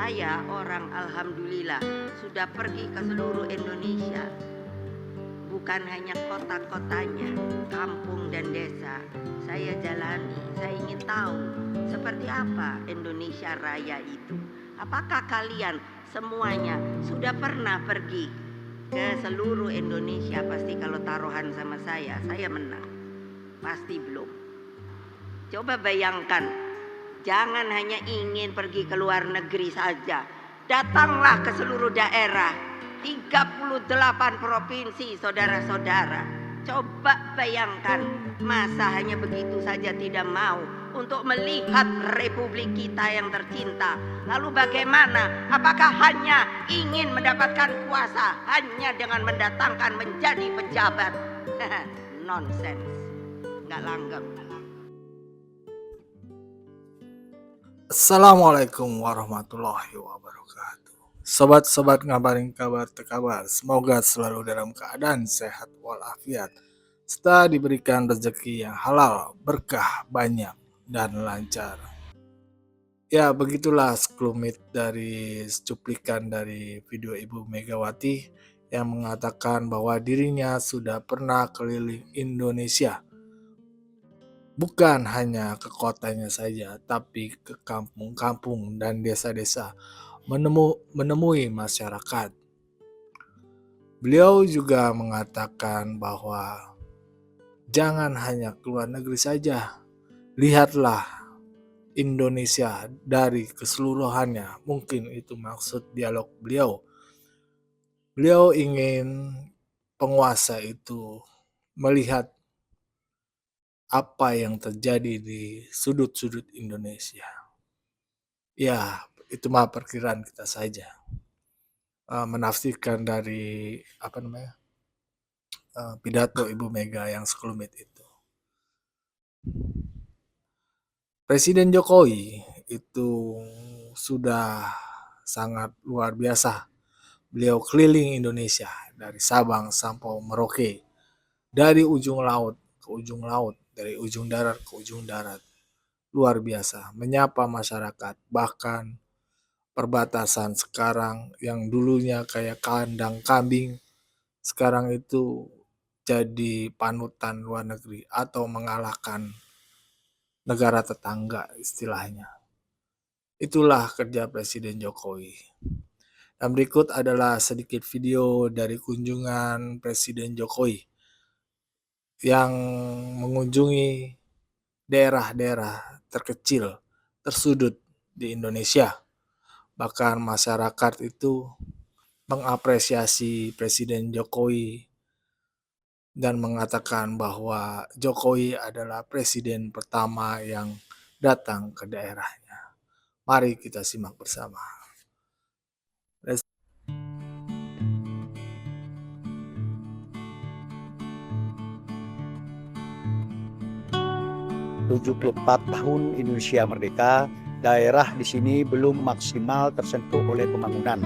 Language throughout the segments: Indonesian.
Saya orang alhamdulillah sudah pergi ke seluruh Indonesia. Bukan hanya kota-kotanya, kampung dan desa. Saya jalani, saya ingin tahu seperti apa Indonesia Raya itu. Apakah kalian semuanya sudah pernah pergi ke seluruh Indonesia? Pasti kalau taruhan sama saya menang. Pasti belum. Coba bayangkan, jangan hanya ingin pergi ke luar negeri saja. Datanglah ke seluruh daerah. 38 provinsi, saudara-saudara. Coba bayangkan, masa hanya begitu saja tidak mau untuk melihat republik kita yang tercinta. Lalu bagaimana? Apakah hanya ingin mendapatkan kuasa hanya dengan mendatangkan menjadi pejabat? Nonsense, nggak langgeng. Assalamualaikum warahmatullahi wabarakatuh. Sobat-sobat ngabarin kabar tekabar, semoga selalu dalam keadaan sehat walafiat, serta diberikan rezeki yang halal, berkah banyak dan lancar. Ya, begitulah sekelumit dari cuplikan dari video Ibu Megawati yang mengatakan bahwa dirinya sudah pernah keliling Indonesia. Bukan hanya ke kotanya saja, tapi ke kampung-kampung dan desa-desa menemui masyarakat. Beliau juga mengatakan bahwa jangan hanya keluar negeri saja, lihatlah Indonesia dari keseluruhannya. Mungkin itu maksud dialog beliau. Beliau ingin penguasa itu melihat apa yang terjadi di sudut-sudut Indonesia. Ya, itu mah perkiraan kita saja. Menafsirkan dari pidato Ibu Mega yang sekelumit itu. Presiden Jokowi itu sudah sangat luar biasa. Beliau keliling Indonesia dari Sabang sampai Merauke, dari ujung laut ke ujung laut, dari ujung darat ke ujung darat. Luar biasa, menyapa masyarakat, bahkan perbatasan sekarang yang dulunya kayak kandang kambing, sekarang itu jadi panutan luar negeri atau mengalahkan negara tetangga istilahnya. Itulah kerja Presiden Jokowi. Dan berikut adalah sedikit video dari kunjungan Presiden Jokowi yang mengunjungi daerah-daerah terkecil, tersudut di Indonesia. Bahkan masyarakat itu mengapresiasi Presiden Jokowi dan mengatakan bahwa Jokowi adalah presiden pertama yang datang ke daerahnya. Mari kita simak bersama. 74 tahun Indonesia merdeka, daerah di sini belum maksimal tersentuh oleh pembangunan.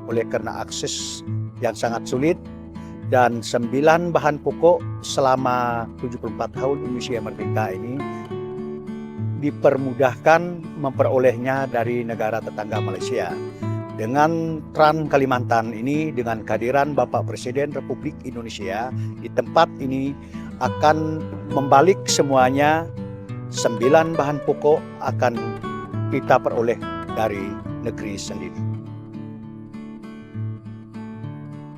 Oleh karena akses yang sangat sulit dan 9 bahan pokok selama 74 tahun Indonesia merdeka ini dipermudahkan memperolehnya dari negara tetangga Malaysia. Dengan Trans Kalimantan ini, dengan kehadiran Bapak Presiden Republik Indonesia di tempat ini akan membalik semuanya. 9 bahan pokok akan kita peroleh dari negeri sendiri.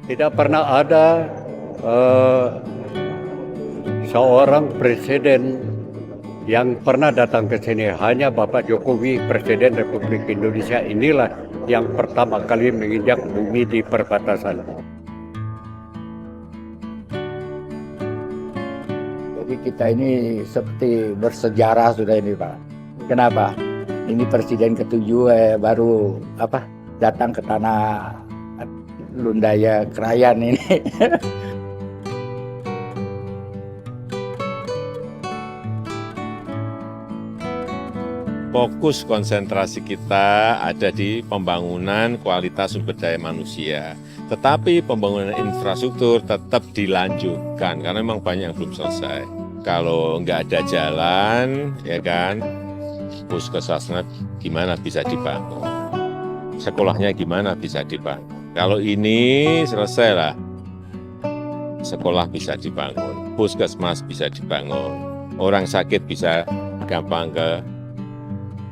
Tidak pernah ada seorang presiden yang pernah datang ke sini. Hanya Bapak Jokowi, Presiden Republik Indonesia inilah yang pertama kali menginjak bumi di perbatasan. Kita ini seperti bersejarah sudah ini, Pak. Kenapa? Ini presiden ke-7 baru datang ke tanah Lundaya Krayan ini. Fokus konsentrasi kita ada di pembangunan kualitas sumber daya manusia. Tetapi pembangunan infrastruktur tetap dilanjutkan karena memang banyak yang belum selesai. Kalau nggak ada jalan, ya kan, puskesmasnya gimana bisa dibangun. sekolahnya gimana bisa dibangun. Kalau ini selesai lah, sekolah bisa dibangun, puskesmas bisa dibangun, orang sakit bisa gampang ke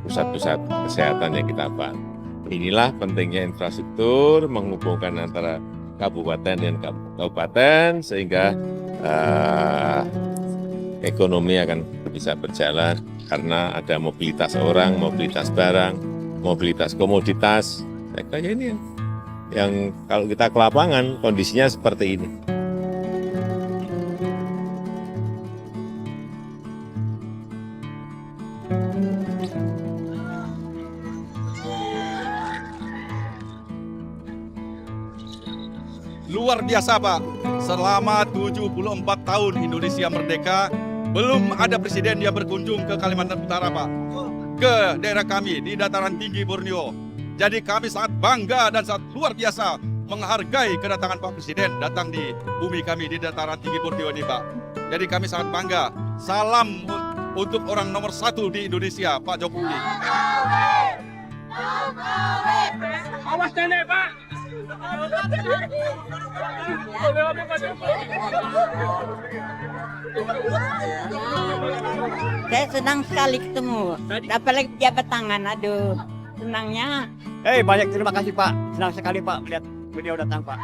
pusat-pusat kesehatan yang kita bangun. Inilah pentingnya infrastruktur menghubungkan antara kabupaten dan kabupaten sehingga ekonomi akan bisa berjalan karena ada mobilitas orang, mobilitas barang, mobilitas komoditas. Kayak ini yang kalau kita ke lapangan kondisinya seperti ini. Luar biasa Pak, selama 74 tahun Indonesia merdeka, belum ada presiden yang berkunjung ke Kalimantan Utara Pak, ke daerah kami di dataran tinggi Borneo. Jadi kami sangat bangga dan sangat luar biasa menghargai kedatangan Pak Presiden datang di bumi kami di dataran tinggi Borneo ini Pak. Jadi kami sangat bangga. Salam untuk orang nomor 1 di Indonesia, Pak Jokowi. Awas nenek Pak. Saya senang sekali ketemu. Apalagi jabat tangan, aduh, senangnya. Banyak terima kasih Pak. Senang sekali Pak melihat beliau datang Pak.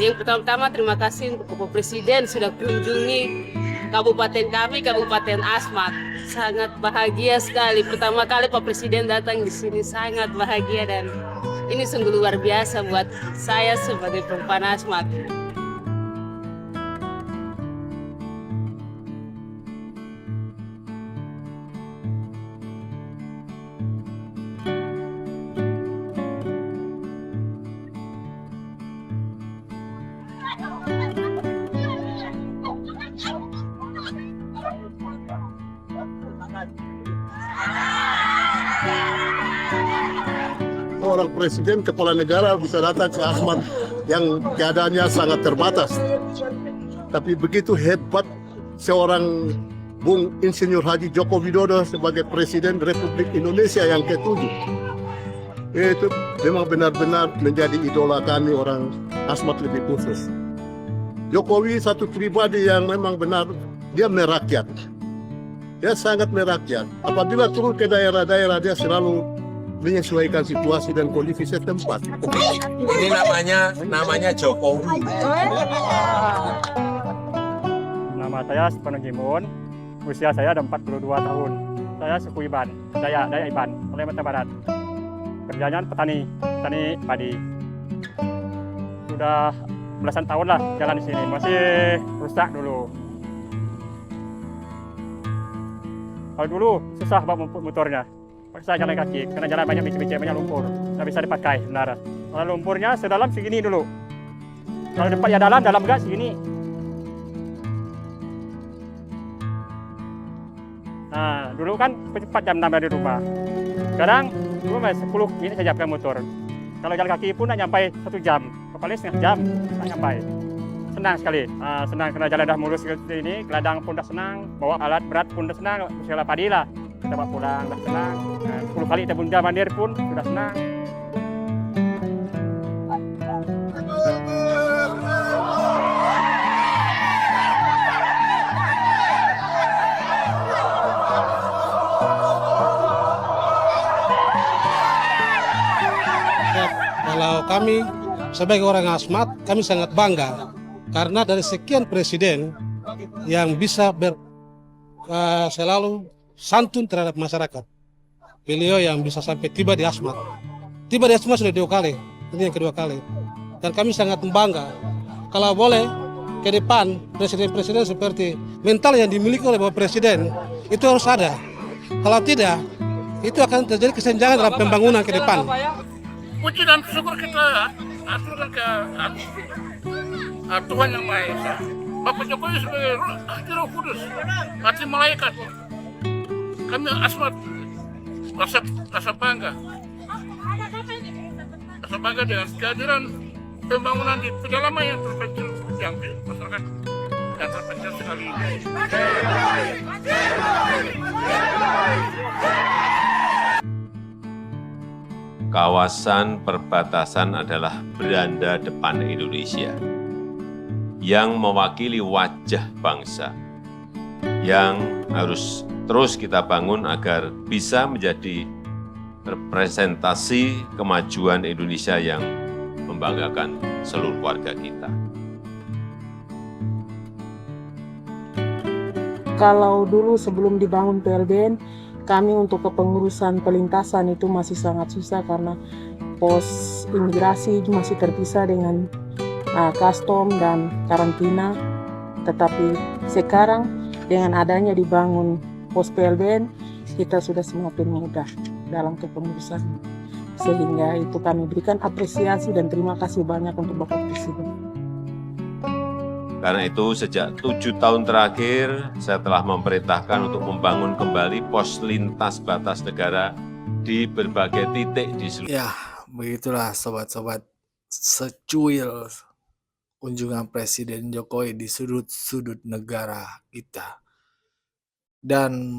Yang pertama-tama terima kasih untuk Bapak Presiden sudah kunjungi kabupaten kami, Kabupaten Asmat. Sangat bahagia sekali. Pertama kali Pak Presiden datang di sini, sangat bahagia dan ini sungguh luar biasa buat saya sebagai perempuan Asmat. Orang presiden, kepala negara bisa datang ke Asmat yang keadaannya sangat terbatas. Tapi begitu hebat seorang Bung Insinyur Haji Joko Widodo sebagai Presiden Republik Indonesia yang ke-7. Itu memang benar-benar menjadi idola kami orang Asmat lebih khusus. Jokowi satu pribadi yang memang benar, dia merakyat. Dia sangat merakyat. Apabila turun ke daerah-daerah, dia selalu menyesuaikan situasi dan kondisi setempat. Ini namanya Jokowi. Nama saya Sepenuh Gimun, usia saya ada 42 tahun. Saya suku Iban, Daya Iban, Kalimantan Barat. Kerjanya petani padi. Sudah belasan tahun lah jalan di sini, masih rusak dulu. Kalau dulu susah bawa motornya. Paksa jalan kaki, karena jalan banyak becek-becek, banyak lumpur. Tidak bisa dipakai, benar. Kalau lumpurnya sedalam segini dulu. Kalau depan ya dalam enggak segini. Nah, dulu kan cepat jam 6 dari rumah. Sekarang, dulu masih 10 ini saya siapkan motor. Kalau jalan kaki pun nak nyampai 1 jam. Paling setengah jam, nak nyampai. Senang sekali, senang karena jalan dah mulus seperti ini. Ladang pun dah senang, bawa alat berat pun dah senang. Segala padi lah. Kita bawa pulang, dah senang. 10 kali kita bunda mandir pun sudah senang. Kalau kami sebagai orang Asmat, kami sangat bangga karena dari sekian presiden yang bisa selalu santun terhadap masyarakat. Beliau yang bisa sampai tiba di Asmat. Tiba di Asmat sudah 2 kali, ini yang kedua kali. Dan kami sangat bangga. Kalau boleh ke depan presiden-presiden seperti mental yang dimiliki oleh Bapak Presiden itu harus ada. Kalau tidak, itu akan terjadi kesenjangan dalam pembangunan ke depan. Puji dan syukur kita aturkan ke Tuhan Yang Maha Esa. Bapak Jokowi sebagai hati Roh Kudus, hati malaikat. Kami Asmat rasa bangga. Rasa bangga dengan kehadiran pembangunan di pedalaman yang terpencil yang masyarakat dan terpencil sekali. Kawasan perbatasan adalah beranda depan Indonesia yang mewakili wajah bangsa yang harus terus kita bangun agar bisa menjadi representasi kemajuan Indonesia yang membanggakan seluruh warga kita. Kalau dulu sebelum dibangun PLBN, kami untuk kepengurusan pelintasan itu masih sangat susah karena pos imigrasi masih terpisah dengan custom dan karantina. Tetapi sekarang dengan adanya dibangun pos PLBN, kita sudah semakin mudah dalam kepengurusan. Sehingga itu kami berikan apresiasi dan terima kasih banyak untuk Bapak Presiden. Karena itu sejak 7 tahun terakhir saya telah memerintahkan untuk membangun kembali pos lintas batas negara di berbagai titik di seluruh. Ya, begitulah sobat-sobat secuil kunjungan Presiden Jokowi di sudut-sudut negara kita. Dan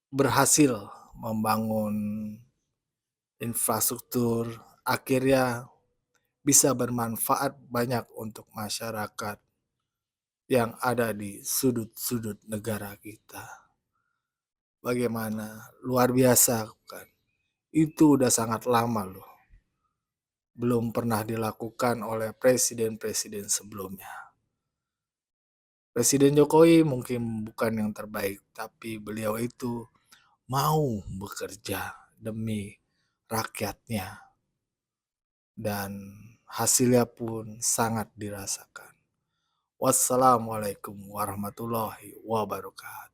berhasil membangun infrastruktur, akhirnya bisa bermanfaat banyak untuk masyarakat yang ada di sudut-sudut negara kita. Bagaimana? Luar biasa kan? Itu udah sangat lama loh. Belum pernah dilakukan oleh presiden-presiden sebelumnya. Presiden Jokowi mungkin bukan yang terbaik, tapi beliau itu mau bekerja demi rakyatnya. Dan hasilnya pun sangat dirasakan. Wassalamualaikum warahmatullahi wabarakatuh.